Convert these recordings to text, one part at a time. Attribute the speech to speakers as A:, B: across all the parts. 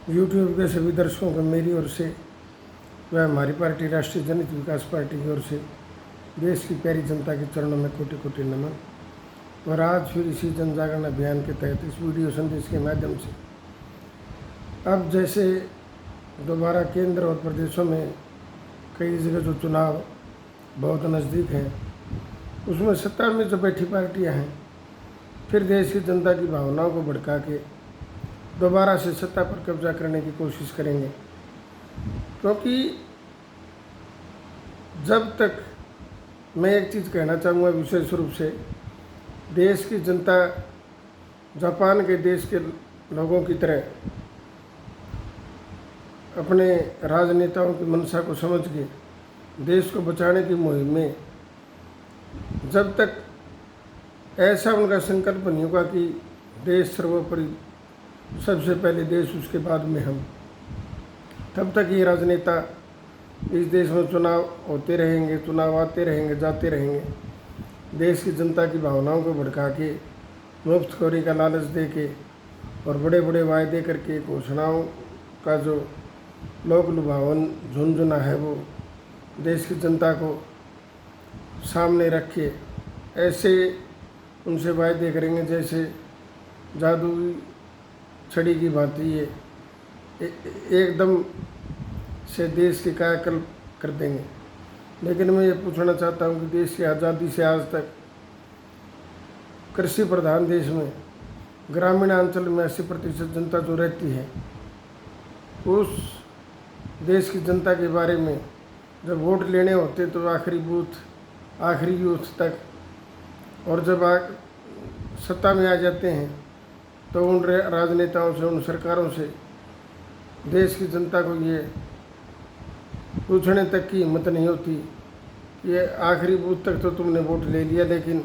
A: YouTube के सभी दर्शकों को मेरी ओर से व हमारी पार्टी राष्ट्रीय जनहित विकास पार्टी की ओर से देश की प्यारी जनता के चरणों में कोटि कोटि नमन। और आज फिर इसी जन जागरण अभियान के तहत इस वीडियो संदेश के माध्यम से अब जैसे दोबारा केंद्र और प्रदेशों में कई जगह जो चुनाव बहुत नज़दीक हैं, उसमें सत्ता में जो बैठी पार्टियां हैं फिर देश की जनता की भावनाओं को भड़का के दोबारा से सत्ता पर कब्जा करने की कोशिश करेंगे। क्योंकि जब तक मैं एक चीज़ कहना चाहूँगा विशेष रूप से, देश की जनता जापान के देश के लोगों की तरह अपने राजनेताओं की मंशा को समझ के देश को बचाने की मुहिम में जब तक ऐसा उनका संकल्प नहीं होगा कि देश सर्वोपरि, सबसे पहले देश उसके बाद में हम, तब तक ये राजनेता इस देश में चुनाव होते रहेंगे, चुनाव आते रहेंगे, जाते रहेंगे, देश की जनता की भावनाओं को भड़का के मुफ्तखोरी का लालच दे के और बड़े बड़े वायदे करके घोषणाओं का जो लोक लुभावन झुनझुना है वो देश की जनता को सामने रख के ऐसे उनसे वायदे करेंगे जैसे जादुई छड़ी की भांति ये एकदम से देश की कायाकल्प कर देंगे। लेकिन मैं ये पूछना चाहता हूँ कि देश की आज़ादी से आज तक कृषि प्रधान देश में ग्रामीण अंचल में 80% जनता जो रहती है, उस देश की जनता के बारे में जब वोट लेने होते तो आखिरी बूथ, आखिरी यूथ तक, और जब सत्ता में आ जाते हैं तो उन राजनेताओं से, उन सरकारों से देश की जनता को ये पूछने तक की हिम्मत नहीं होती कि आखिरी बूथ तक तो तुमने वोट ले लिया, लेकिन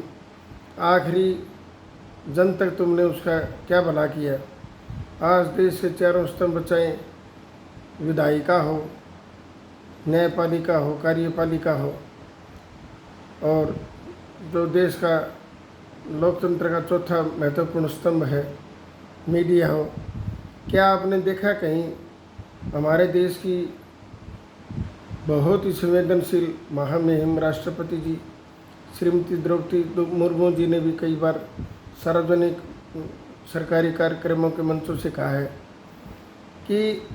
A: आखिरी जन तक तुमने उसका क्या भला किया। आज देश के चारों स्तंभ बचाएं, विधायिका हो, न्यायपालिका हो, कार्यपालिका हो, और जो देश का लोकतंत्र का चौथा महत्वपूर्ण स्तंभ है मीडिया हो। क्या आपने देखा कहीं हमारे देश की बहुत ही संवेदनशील महामहिम राष्ट्रपति जी श्रीमती द्रौपदी मुर्मू जी ने भी कई बार सार्वजनिक सरकारी कार्यक्रमों के मंचों से कहा है कि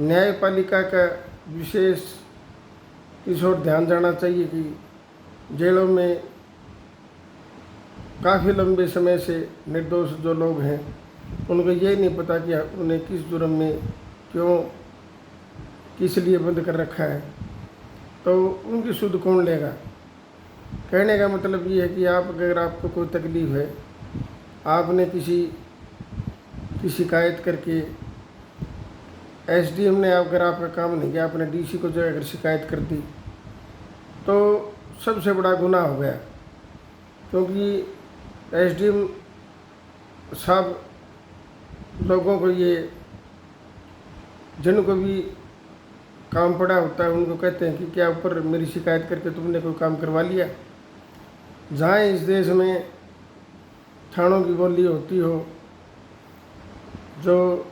A: न्यायपालिका का विशेष इस ओर ध्यान जाना चाहिए कि जेलों में काफ़ी लंबे समय से निर्दोष जो लोग हैं उनको ये नहीं पता कि उन्हें किस जुर्म में क्यों, किस लिए बंद कर रखा है, तो उनकी सुध कौन लेगा। कहने का मतलब ये है कि आप, अगर आपको कोई तकलीफ़ है, आपने किसी शिकायत करके एसडीएम ने अगर आपका काम नहीं किया, आपने डीसी को जो अगर शिकायत कर दी तो सबसे बड़ा गुनाह हो गया। क्योंकि एसडीएम साहब लोगों को, ये जिनको भी काम पड़ा होता है उनको कहते हैं कि क्या ऊपर मेरी शिकायत करके तुमने कोई काम करवा लिया। जहाँ इस देश में थानों की बोली होती हो, जो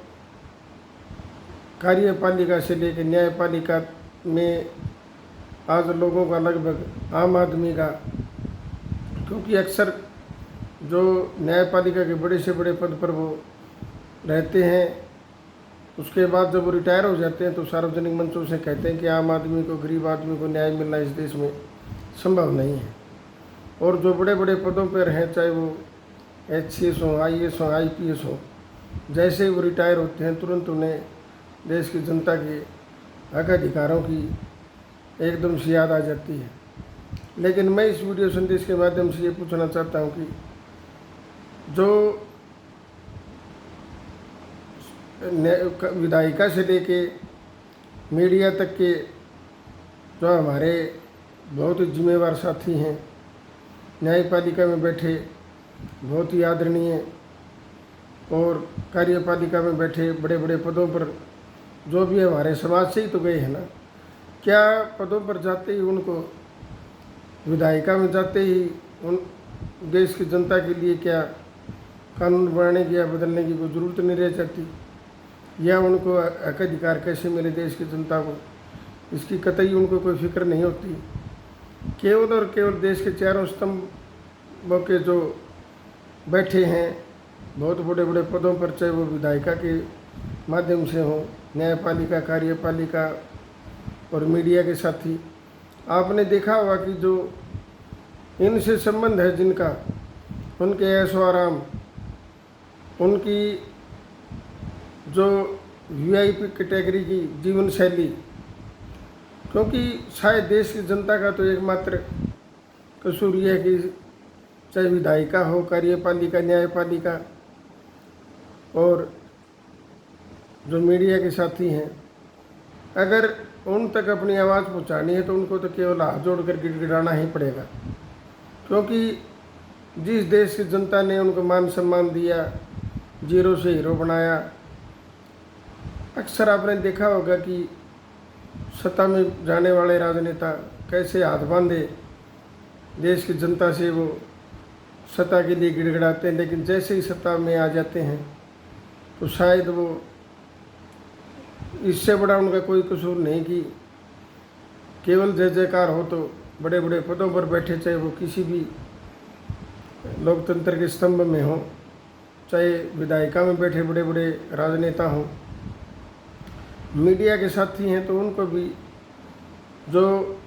A: कार्यपालिका से लेकर न्यायपालिका में आज लोगों का लगभग आम आदमी का, क्योंकि अक्सर जो न्यायपालिका के बड़े से बड़े पद पर वो रहते हैं, उसके बाद जब वो रिटायर हो जाते हैं तो सार्वजनिक मंचों से कहते हैं कि आम आदमी को, गरीब आदमी को न्याय मिलना इस देश में संभव नहीं है। और जो बड़े बड़े पदों पर हैं, चाहे वो HCS हो, IAS हो, IPS हो, जैसे ही वो रिटायर होते हैं तुरंत उन्हें देश की जनता के हक अधिकारों की एकदम से याद आ जाती है। लेकिन मैं इस वीडियो संदेश के माध्यम से ये पूछना चाहता हूँ कि जो विधायिका से लेके मीडिया तक के जो हमारे बहुत ही जिम्मेवार साथी हैं, न्यायपालिका में बैठे बहुत ही आदरणीय और कार्यपालिका में बैठे बड़े बड़े पदों पर जो भी हमारे समाज से ही तो गए हैं ना, क्या पदों पर जाते ही उनको, विधायिका में जाते ही उन देश की जनता के लिए क्या कानून बनाने की या बदलने की कोई ज़रूरत नहीं रह जाती। या उनको हक अधिकार कैसे मिले देश की जनता को, इसकी कतई उनको कोई फिक्र नहीं होती। केवल और केवल देश के चारों स्तंभों के जो बैठे हैं बहुत बड़े बड़े पदों पर, चाहे वो विधायिका के माध्यम से हो, न्यायपालिका, कार्यपालिका और मीडिया के साथी, आपने देखा होगा कि जो इनसे संबंध है जिनका, उनके ऐशो आराम, उनकी जो वीआईपी कैटेगरी की जीवन शैली, क्योंकि शायद देश की जनता का तो एकमात्र कसूर यह है कि चाहे विधायिका हो, कार्यपालिका, न्यायपालिका और जो मीडिया के साथी हैं, अगर उन तक अपनी आवाज़ पहुंचानी है तो उनको तो केवल हाथ जोड़कर गिड़गिड़ाना ही पड़ेगा, क्योंकि जिस देश की जनता ने उनको मान सम्मान दिया, जीरो से हीरो बनाया। अक्सर आपने देखा होगा कि सत्ता में जाने वाले राजनेता कैसे हाथ बांधे देश की जनता से वो सत्ता के लिए गिड़गिड़ाते हैं, लेकिन जैसे ही सत्ता में आ जाते हैं तो शायद वो, इससे बड़ा उनका कोई कसूर नहीं कि केवल जय जयकार हो तो बड़े बड़े पदों पर बैठे, चाहे वो किसी भी लोकतंत्र के स्तंभ में हो, चाहे विधायिका में बैठे बड़े बड़े राजनेता हों, मीडिया के साथी हैं, तो उनको भी जो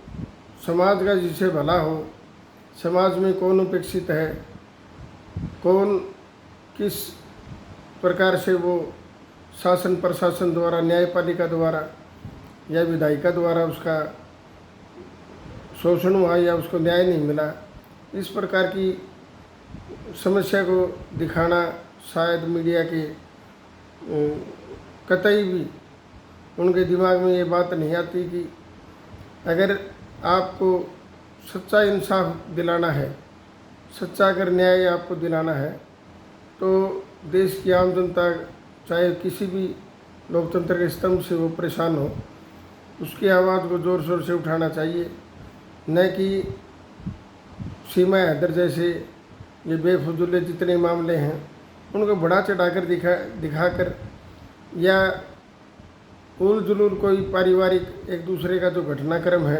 A: समाज का जिसे भला हो, समाज में कौन उपेक्षित है, कौन किस प्रकार से वो शासन प्रशासन द्वारा, न्यायपालिका द्वारा या विधायिका द्वारा उसका शोषण हुआ या उसको न्याय नहीं मिला, इस प्रकार की समस्या को दिखाना शायद मीडिया के कतई भी उनके दिमाग में ये बात नहीं आती कि अगर आपको सच्चा इंसाफ दिलाना है, सच्चा अगर न्याय आपको दिलाना है, तो देश की आम जनता चाहे किसी भी लोकतंत्र के स्तंभ से वो परेशान हो, उसकी आवाज़ को ज़ोर शोर से उठाना चाहिए, न कि सीमा हैदर जैसे ये बेफजूल जितने मामले हैं उनको बढ़ा चढ़ाकर दिखाकर या उल जुलूल कोई पारिवारिक एक दूसरे का जो घटनाक्रम है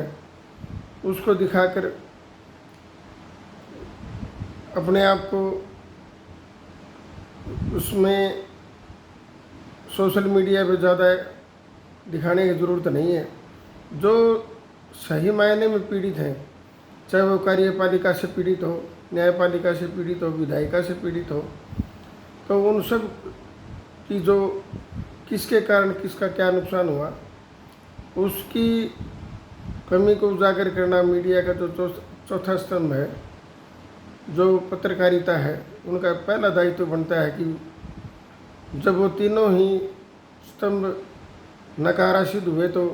A: उसको दिखाकर अपने आप को उसमें सोशल मीडिया पे ज़्यादा दिखाने की ज़रूरत नहीं है। जो सही मायने में पीड़ित हैं, चाहे वो कार्यपालिका से पीड़ित हो, न्यायपालिका से पीड़ित हो, विधायिका से पीड़ित हो, तो उन सब की जो किसके कारण किसका क्या नुकसान हुआ उसकी कमी को उजागर करना मीडिया का जो चौथा स्तंभ है, जो पत्रकारिता है, उनका पहला दायित्व बनता है कि जब वो तीनों ही स्तंभ नकारा सिद्ध हुए तो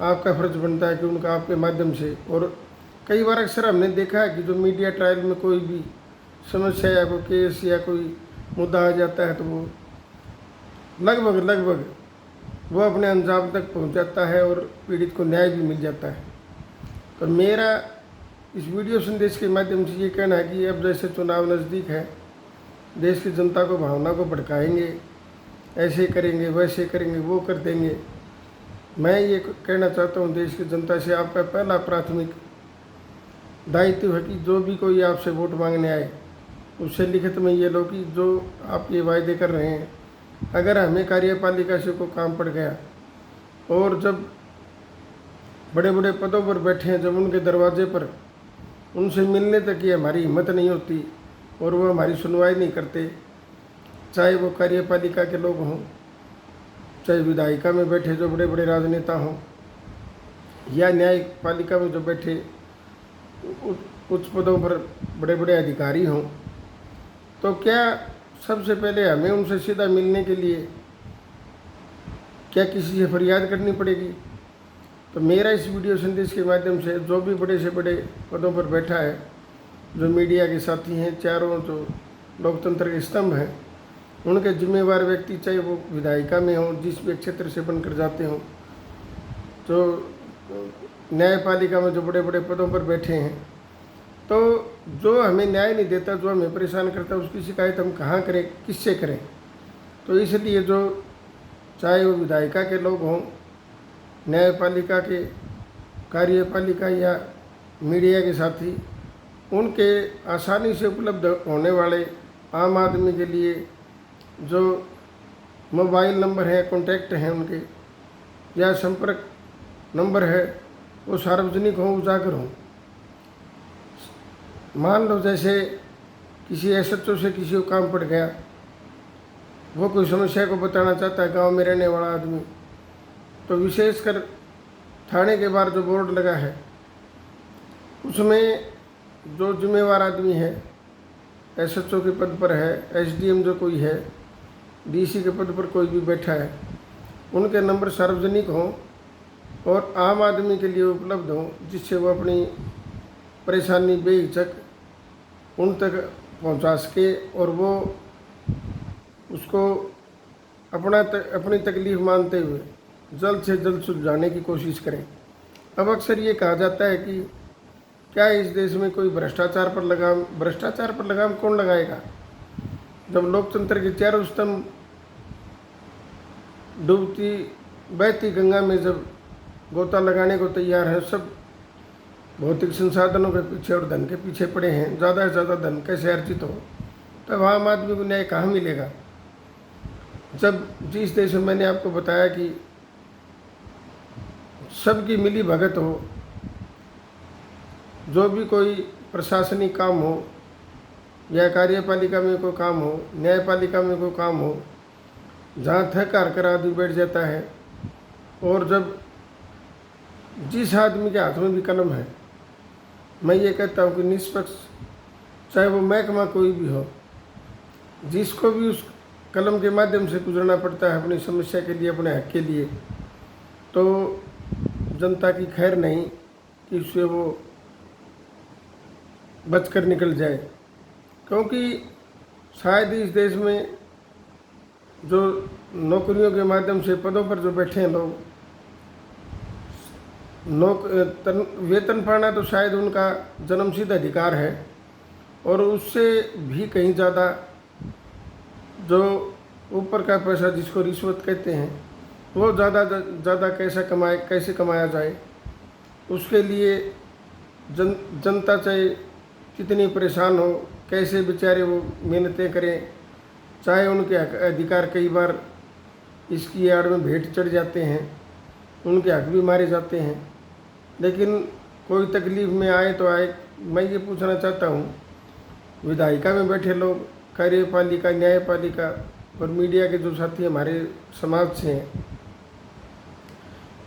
A: आपका फर्ज बनता है कि उनका आपके माध्यम से, और कई बार अक्सर हमने देखा है कि जो मीडिया ट्रायल में कोई भी समस्या या कोई केस या कोई मुद्दा आ जाता है तो वो लगभग वो अपने अंजाम तक पहुंच जाता है और पीड़ित को न्याय भी मिल जाता है। तो मेरा इस वीडियो संदेश के माध्यम से ये कहना है कि अब जैसे चुनाव नज़दीक है, देश की जनता को भावना को भड़काएंगे, ऐसे करेंगे, वैसे करेंगे, वो कर देंगे। मैं ये कहना चाहता हूँ देश की जनता से, आपका पहला प्राथमिक दायित्व है कि जो भी कोई आपसे वोट मांगने आए उससे लिखित में ये लो कि जो आप ये वायदे कर रहे हैं, अगर हमें कार्यपालिका से कोई काम पड़ गया और जब बड़े बड़े पदों पर बैठे हैं, जब उनके दरवाजे पर उनसे मिलने तक की हमारी हिम्मत नहीं होती और वो हमारी सुनवाई नहीं करते, चाहे वो कार्यपालिका के लोग हों, चाहे विधायिका में बैठे जो बड़े बड़े राजनेता हों, या न्यायपालिका में जो बैठे उच्च पदों पर बड़े बड़े अधिकारी हों, तो क्या सबसे पहले हमें उनसे सीधा मिलने के लिए क्या किसी से फरियाद करनी पड़ेगी? तो मेरा इस वीडियो संदेश के माध्यम से जो भी बड़े से बड़े पदों पर बैठा है, जो मीडिया के साथी हैं, चारों जो लोकतंत्र के स्तंभ हैं, उनके जिम्मेवार व्यक्ति, चाहे वो विधायिका में हों, जिस भी क्षेत्र से बनकर जाते हों, जो न्यायपालिका में जो बड़े बड़े पदों पर बैठे हैं, तो जो हमें न्याय नहीं देता, जो हमें परेशान करता है, उसकी शिकायत हम कहाँ करें, किससे करें? तो इसलिए जो चाहे वो विधायिका के लोग हों, न्यायपालिका के, कार्यपालिका या मीडिया के साथी, उनके आसानी से उपलब्ध होने वाले आम आदमी के लिए जो मोबाइल नंबर है, कॉन्टैक्ट हैं उनके, या संपर्क नंबर है, वो सार्वजनिक हों, उजागर हों। मान लो जैसे किसी एसएचओ से किसी को काम पड़ गया, वो कोई समस्या को बताना चाहता है, गांव में रहने वाला आदमी, तो विशेषकर थाने के बाहर जो बोर्ड लगा है उसमें जो जिम्मेवार आदमी है, एसएचओ के पद पर है, एसडीएम जो कोई है, डीसी के पद पर कोई भी बैठा है, उनके नंबर सार्वजनिक हों और आम आदमी के लिए उपलब्ध हों, जिससे वो अपनी परेशानी बेहिचक उन तक पहुंचा सके और वो उसको अपनी तकलीफ़ मानते हुए जल्द से जल्द सुलझाने की कोशिश करें। अब अक्सर ये कहा जाता है कि क्या इस देश में कोई भ्रष्टाचार पर लगाम कौन लगाएगा, जब लोकतंत्र के चारों स्तंभ डूबती बहती गंगा में जब गोता लगाने को तैयार है, सब भौतिक संसाधनों के पीछे और धन के पीछे पड़े हैं, ज़्यादा से ज़्यादा धन कैसे अर्जित हो, तब आम आदमी को न्याय कहाँ मिलेगा। जब जिस देश में मैंने आपको बताया कि सबकी मिली भगत हो, जो भी कोई प्रशासनिक काम हो या कार्यपालिका में कोई काम हो, न्यायपालिका में कोई काम हो, जहाँ थक हार कर आदमी बैठ जाता है, और जब जिस आदमी के हाथ में भी कलम है, मैं ये कहता हूँ कि निष्पक्ष, चाहे वो महकमा कोई भी हो, जिसको भी उस कलम के माध्यम से गुजरना पड़ता है अपनी समस्या के लिए, अपने हक के लिए, तो जनता की खैर नहीं कि उससे वो बचकर निकल जाए। क्योंकि शायद इस देश में जो नौकरियों के माध्यम से पदों पर जो बैठे हैं लोग, वेतन पाना तो शायद उनका जन्मसिद्ध अधिकार है, और उससे भी कहीं ज़्यादा जो ऊपर का पैसा जिसको रिश्वत कहते हैं, वो ज़्यादा कैसे कमाया जाए, उसके लिए जनता चाहे कितनी परेशान हो, कैसे बेचारे वो मेहनतें करें, चाहे उनके अधिकार कई बार इसकी आड़ में भेंट चढ़ जाते हैं, उनके हक भी मारे जाते हैं, लेकिन कोई तकलीफ़ में आए तो आए। मैं ये पूछना चाहता हूँ, विधायिका में बैठे लोग, कार्यपालिका, न्यायपालिका और मीडिया के जो साथी हमारे समाज से हैं,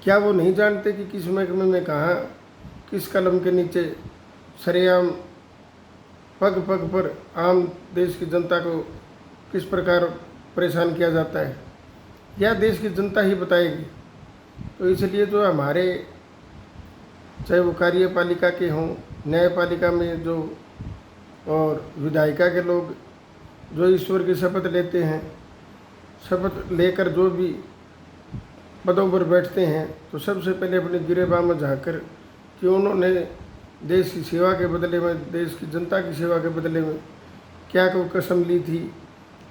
A: क्या वो नहीं जानते कि किस महकमे में कहाँ, किस कलम के नीचे सरेआम पग पग पर आम देश की जनता को किस प्रकार परेशान किया जाता है, या देश की जनता ही बताएगी। तो इसलिए जो हमारे, चाहे वो कार्यपालिका के हों, न्यायपालिका में जो, और विधायिका के लोग जो ईश्वर की शपथ लेते हैं, शपथ लेकर जो भी पदों पर बैठते हैं, तो सबसे पहले अपने गिरेबां में झाँककर कि उन्होंने देश की सेवा के बदले में, देश की जनता की सेवा के बदले में क्या कोई कसम ली थी,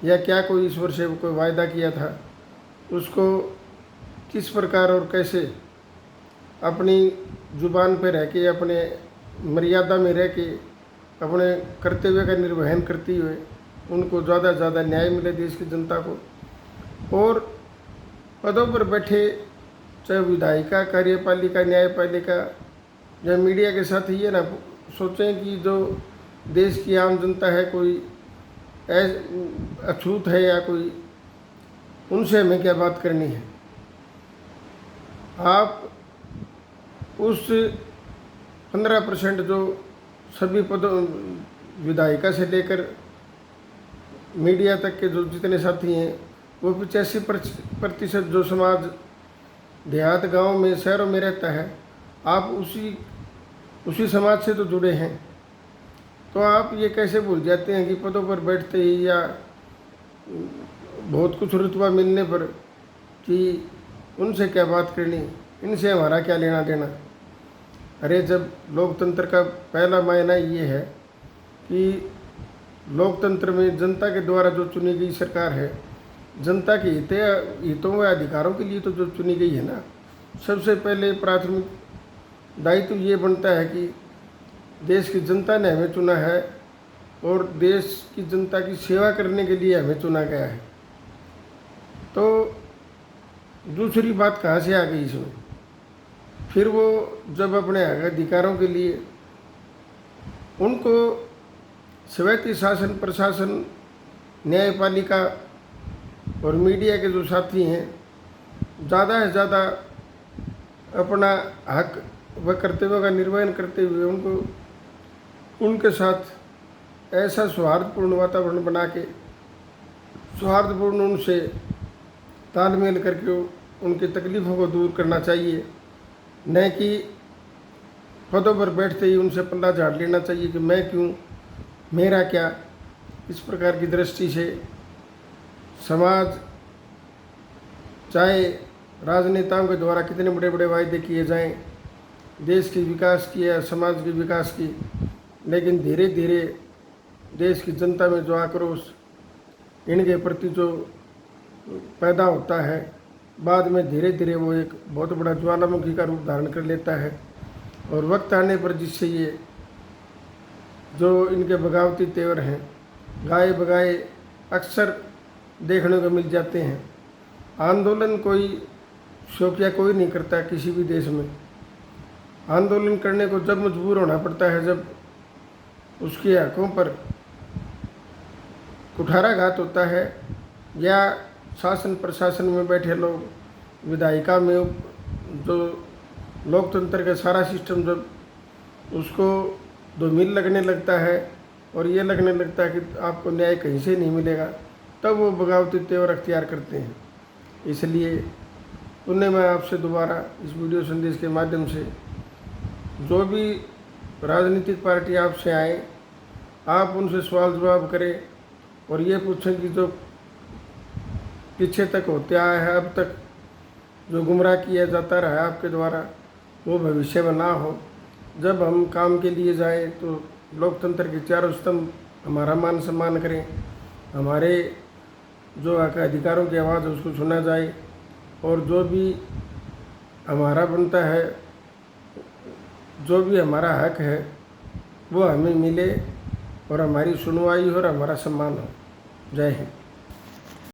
A: या क्या कोई ईश्वर से कोई वायदा किया था, उसको किस प्रकार और कैसे अपनी जुबान पर रह के, अपने मर्यादा में रह के, अपने कर्तव्य का निर्वहन करते हुए उनको ज़्यादा से ज़्यादा न्याय मिले देश की जनता को। और पदों पर बैठे, चाहे विधायिका, कार्यपालिका, न्यायपालिका या मीडिया के साथ ये ना सोचें कि जो देश की आम जनता है कोई अछूत है, या कोई, उनसे हमें क्या बात करनी है। आप उस 15% जो सभी पदों, विधायिका से लेकर मीडिया तक के जो जितने साथी हैं, वो 85% जो समाज देहात, गांव में, शहरों में रहता है, आप उसी समाज से तो जुड़े हैं। तो आप ये कैसे भूल जाते हैं कि पदों पर बैठते ही या बहुत कुछ रुतबा मिलने पर कि उनसे क्या बात करनी, इनसे हमारा क्या लेना देना। अरे जब लोकतंत्र का पहला मायना ये है कि लोकतंत्र में जनता के द्वारा जो चुनी गई सरकार है, जनता के हितों व अधिकारों के लिए तो जो चुनी गई है ना, सबसे पहले प्राथमिक दायित्व ये बनता है कि देश की जनता ने हमें चुना है और देश की जनता की सेवा करने के लिए हमें चुना गया है। तो दूसरी बात कहाँ से आ गई इसमें? फिर वो जब अपने अधिकारों के लिए उनको स्वायत्त शासन, प्रशासन, न्यायपालिका और मीडिया के जो साथी हैं ज़्यादा से ज़्यादा अपना हक व कर्तव्यों का निर्वहन करते हुए उनके साथ ऐसा सौहार्दपूर्ण वातावरण बना के सौहार्दपूर्ण उनसे तालमेल करके उनकी तकलीफ़ों को दूर करना चाहिए, न कि पदों पर बैठते ही उनसे पल्ला झाड़ लेना चाहिए कि मैं क्यों, मेरा क्या। इस प्रकार की दृष्टि से समाज, चाहे राजनेताओं के द्वारा कितने बड़े बड़े वायदे किए जाएं देश के विकास की या समाज के विकास की, लेकिन धीरे धीरे देश की जनता में जो आक्रोश इनके प्रति जो पैदा होता है, बाद में धीरे धीरे वो एक बहुत बड़ा ज्वालामुखी का रूप धारण कर लेता है और वक्त आने पर जिससे ये जो इनके बगावती तेवर हैं गाए बगाए अक्सर देखने को मिल जाते हैं। आंदोलन कोई शौकिया कोई नहीं करता किसी भी देश में। आंदोलन करने को जब मजबूर होना पड़ता है, जब उसके हकों पर कुठाराघात होता है या शासन प्रशासन में बैठे लोग, विधायिका में जो लोकतंत्र का सारा सिस्टम जब उसको धूमिल लगने लगता है और ये लगने लगता है कि आपको न्याय कहीं से नहीं मिलेगा, तब वो बगावती तेवर अख्तियार करते हैं। इसलिए पुनः मैं आपसे दोबारा इस वीडियो संदेश के माध्यम से जो भी राजनीतिक पार्टी आपसे आए, आप उनसे सवाल जवाब करें और ये पूछें कि जो पीछे तक होते आया है, अब तक जो गुमराह किया जाता रहा है आपके द्वारा, वो भविष्य में ना हो। जब हम काम के लिए जाएं तो लोकतंत्र के चारों स्तंभ हमारा मान सम्मान करें, हमारे जो अधिकारों की आवाज़ है उसको सुना जाए और जो भी हमारा बनता है, जो भी हमारा हक है वो हमें मिले और हमारी सुनवाई हो और हमारा सम्मान हो। जय हिंद।